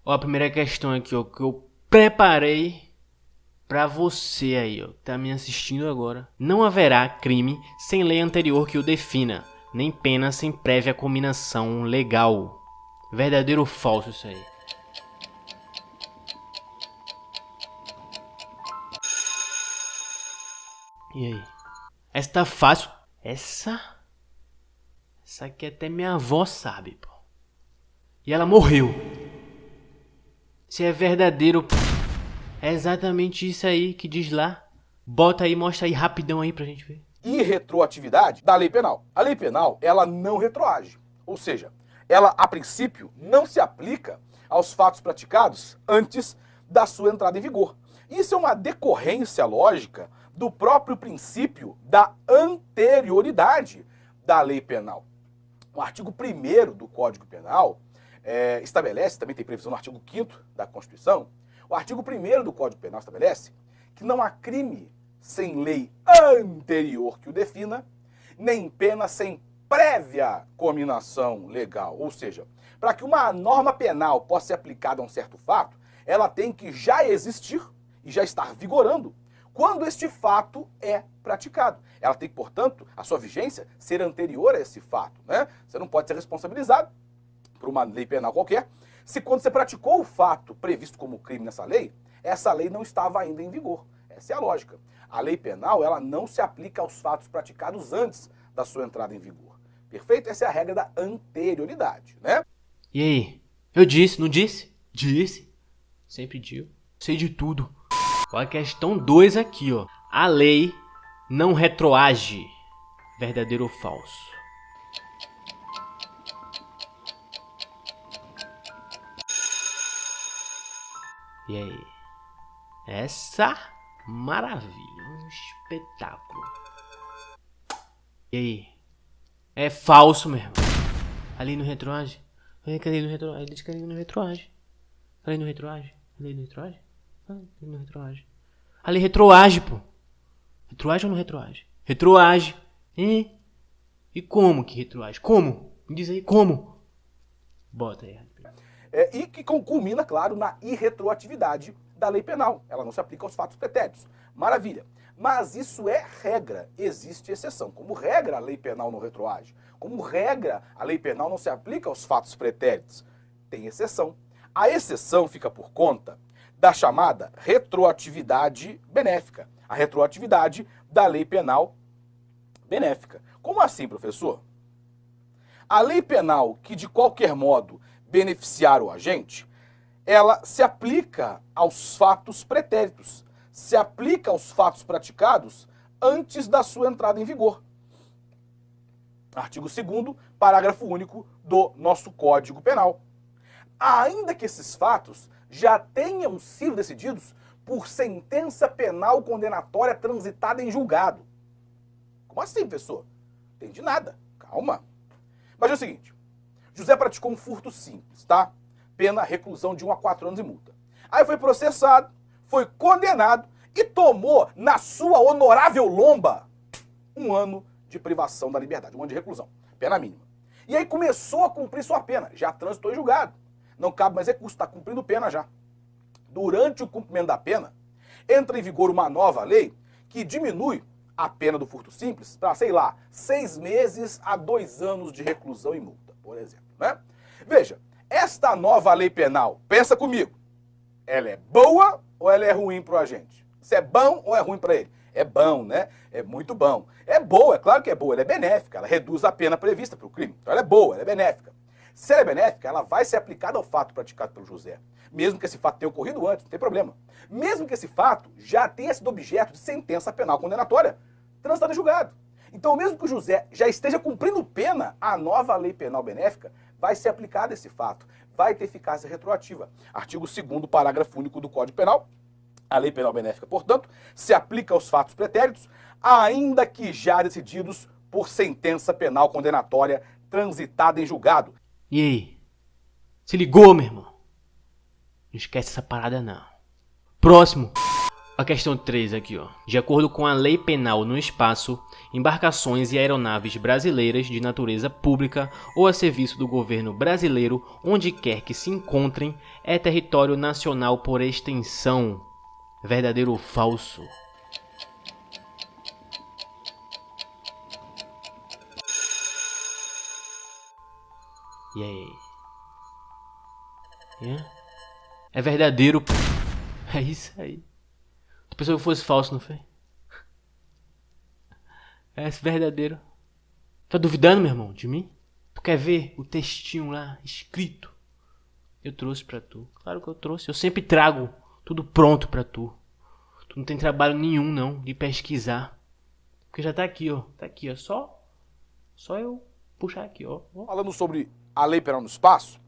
Ó, a primeira questão aqui, ó, que eu preparei pra você aí, ó, que tá me assistindo agora. Não haverá crime sem lei anterior que o defina, nem pena sem prévia cominação legal. Verdadeiro ou falso isso aí? E aí? Essa tá fácil. Essa aqui até minha avó sabe, pô. E ela morreu. Se é verdadeiro, é exatamente isso aí que diz lá. Bota aí, mostra aí rapidão aí pra gente ver. Irretroatividade da lei penal. A lei penal, ela não retroage. Ou seja, ela, a princípio, não se aplica aos fatos praticados antes da sua entrada em vigor. Isso é uma decorrência lógica do próprio princípio da anterioridade da lei penal. O artigo 1º do Código Penal estabelece, também tem previsão no artigo 5º da Constituição, o artigo 1º do Código Penal estabelece que não há crime sem lei anterior que o defina, nem pena sem prévia cominação legal. Ou seja, para que uma norma penal possa ser aplicada a um certo fato, ela tem que já existir e já estar vigorando quando este fato é praticado. Ela tem que, portanto, a sua vigência ser anterior a esse fato, né? Você não pode ser responsabilizado por uma lei penal qualquer se quando você praticou o fato previsto como crime nessa lei, essa lei não estava ainda em vigor. Essa é a lógica. A lei penal, ela não se aplica aos fatos praticados antes da sua entrada em vigor. Perfeito? Essa é a regra da anterioridade, né? E aí? Eu disse, não disse? Disse. Sempre digo. Sei de tudo. Ó, a questão 2 aqui, ó. A lei não retroage. Verdadeiro ou falso? E aí? Essa maravilha. Um espetáculo. E aí? É falso mesmo. Ali no retroage? Cadê no retroage? Ele disse que ali no retroage. Ali no retroage? Ali no retroage? Ali no retroage. Ali retroage, pô. Retroage ou não retroage? Retroage. E como que retroage? Como? Me diz aí como. Bota aí. E que culmina, claro, na irretroatividade da lei penal. Ela não se aplica aos fatos pretéritos. Maravilha. Mas isso é regra, existe exceção. Como regra, a lei penal não retroage. Como regra, a lei penal não se aplica aos fatos pretéritos. Tem exceção. A exceção fica por conta da chamada retroatividade benéfica. A retroatividade da lei penal benéfica. Como assim, professor? A lei penal que de qualquer modo beneficiar o agente, ela se aplica aos fatos pretéritos, se aplica aos fatos praticados antes da sua entrada em vigor. Artigo 2º, parágrafo único do nosso Código Penal. Ainda que esses fatos já tenham sido decididos por sentença penal condenatória transitada em julgado. Como assim, professor? Não entendi nada. Calma. Mas é o seguinte, José praticou um furto simples, tá? Pena reclusão de 1 a 4 anos e multa. Aí foi processado, foi condenado e tomou na sua honorável lomba 1 ano de privação da liberdade, 1 ano de reclusão, pena mínima. E aí começou a cumprir sua pena, já transitou em julgado. Não cabe mais recurso, está cumprindo pena já. Durante o cumprimento da pena, entra em vigor uma nova lei que diminui a pena do furto simples para, sei lá, 6 meses a 2 anos de reclusão e multa, por exemplo, né? Veja, esta nova lei penal, pensa comigo, ela é boa ou ela é ruim para o agente? Se é bom ou é ruim para ele? É bom, né? É muito bom. É boa, é claro que é boa, ela é benéfica, ela reduz a pena prevista para o crime. Então ela é boa, ela é benéfica. Se ela é benéfica, ela vai ser aplicada ao fato praticado pelo José. Mesmo que esse fato tenha ocorrido antes, não tem problema. Mesmo que esse fato já tenha sido objeto de sentença penal condenatória, transitada em julgado. Então, mesmo que o José já esteja cumprindo pena, a nova lei penal benéfica vai ser aplicada a esse fato. Vai ter eficácia retroativa. Artigo 2º, parágrafo único do Código Penal. A lei penal benéfica, portanto, se aplica aos fatos pretéritos, ainda que já decididos por sentença penal condenatória transitada em julgado. E aí? Se ligou, meu irmão? Não esquece essa parada, não. Próximo. A questão 3 aqui, ó. De acordo com a lei penal no espaço, embarcações e aeronaves brasileiras de natureza pública ou a serviço do governo brasileiro, onde quer que se encontrem, é território nacional por extensão. Verdadeiro ou falso? E aí? É verdadeiro. É isso aí. Tu pensou que fosse falso, não foi? É verdadeiro. Tá duvidando, meu irmão, de mim? Tu quer ver o textinho lá, escrito? Eu trouxe pra tu. Claro que eu trouxe. Eu sempre trago tudo pronto pra tu. Tu não tem trabalho nenhum, não, de pesquisar. Porque já tá aqui, ó. Tá aqui, ó. Só eu puxar aqui, ó. Falando sobre a lei penal no espaço,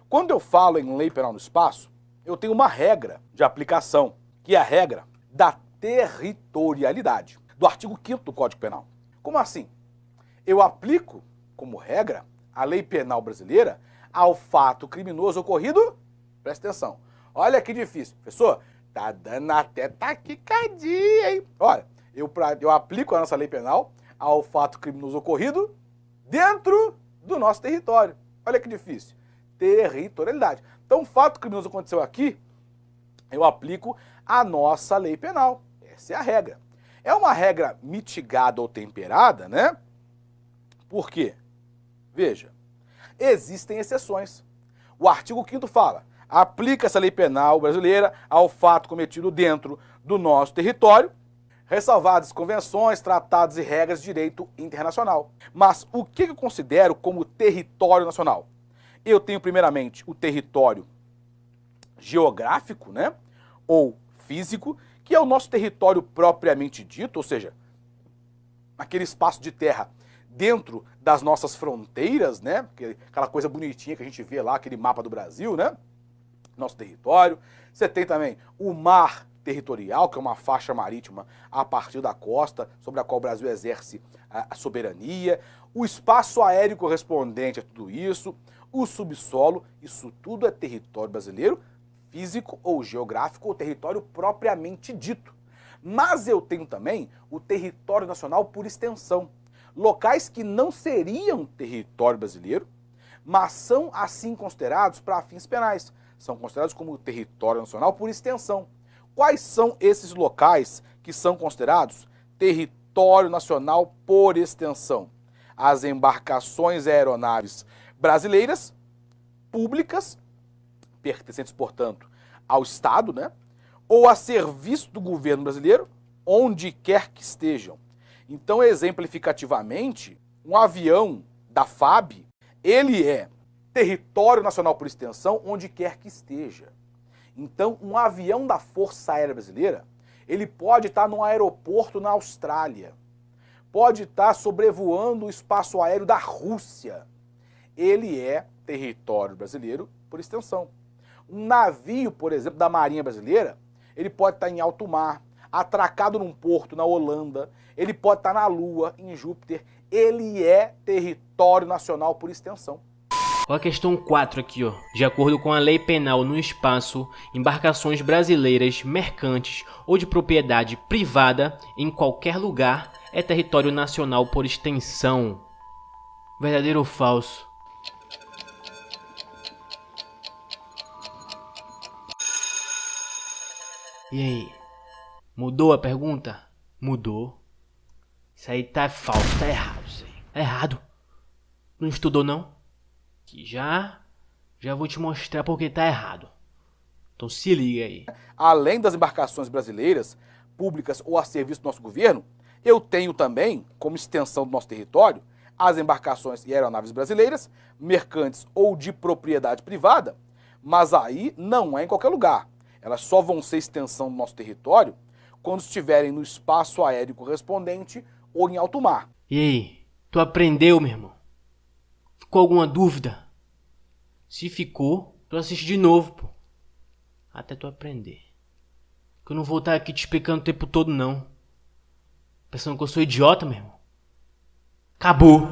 quando eu falo em lei penal no espaço, eu tenho uma regra de aplicação, que é a regra da territorialidade, do artigo 5º do Código Penal. Como assim? Eu aplico, como regra, a lei penal brasileira ao fato criminoso ocorrido, presta atenção, olha que difícil, professor, tá dando até taquicardia, hein? Olha, eu aplico a nossa lei penal ao fato criminoso ocorrido dentro do nosso território. Olha que difícil. Territorialidade. Então, o fato criminoso aconteceu aqui, eu aplico a nossa lei penal. Essa é a regra. É uma regra mitigada ou temperada, né? Por quê? Veja, existem exceções. O artigo 5º fala, aplica essa lei penal brasileira ao fato cometido dentro do nosso território, ressalvadas convenções, tratados e regras de direito internacional. Mas o que eu considero como território nacional? Eu tenho primeiramente o território geográfico, né, ou físico, que é o nosso território propriamente dito, ou seja, aquele espaço de terra dentro das nossas fronteiras, né, aquela coisa bonitinha que a gente vê lá, aquele mapa do Brasil, né, nosso território. Você tem também o mar territorial, que é uma faixa marítima a partir da costa, sobre a qual o Brasil exerce a soberania, o espaço aéreo correspondente a tudo isso, o subsolo, isso tudo é território brasileiro, físico ou geográfico, ou território propriamente dito. Mas eu tenho também o território nacional por extensão, locais que não seriam território brasileiro, mas são assim considerados para fins penais, são considerados como território nacional por extensão. Quais são esses locais que são considerados território nacional por extensão? As embarcações e aeronaves brasileiras, públicas, pertencentes, portanto, ao Estado, né? Ou a serviço do governo brasileiro, onde quer que estejam. Então, exemplificativamente, um avião da FAB, ele é território nacional por extensão, onde quer que esteja. Então, um avião da Força Aérea Brasileira, ele pode estar num aeroporto na Austrália, pode estar sobrevoando o espaço aéreo da Rússia. Ele é território brasileiro por extensão. Um navio, por exemplo, da Marinha Brasileira, ele pode estar em alto mar, atracado num porto na Holanda, ele pode estar na Lua, em Júpiter, ele é território nacional por extensão. Olha a questão 4 aqui, ó. De acordo com a lei penal no espaço, embarcações brasileiras, mercantes ou de propriedade privada em qualquer lugar é território nacional por extensão. Verdadeiro ou falso? E aí? Mudou a pergunta? Mudou. Isso aí tá falso, tá errado isso aí. Tá errado. Não estudou não? Que já vou te mostrar porque tá errado. Então se liga aí. Além das embarcações brasileiras, públicas ou a serviço do nosso governo, eu tenho também, como extensão do nosso território, as embarcações e aeronaves brasileiras, mercantes ou de propriedade privada, mas aí não é em qualquer lugar. Elas só vão ser extensão do nosso território quando estiverem no espaço aéreo correspondente ou em alto mar. E aí? Tu aprendeu, meu irmão? Ficou alguma dúvida? Se ficou, tu assiste de novo, pô. Até tu aprender. Que eu não vou estar aqui te explicando o tempo todo, não. Pensando que eu sou idiota, meu irmão. Acabou.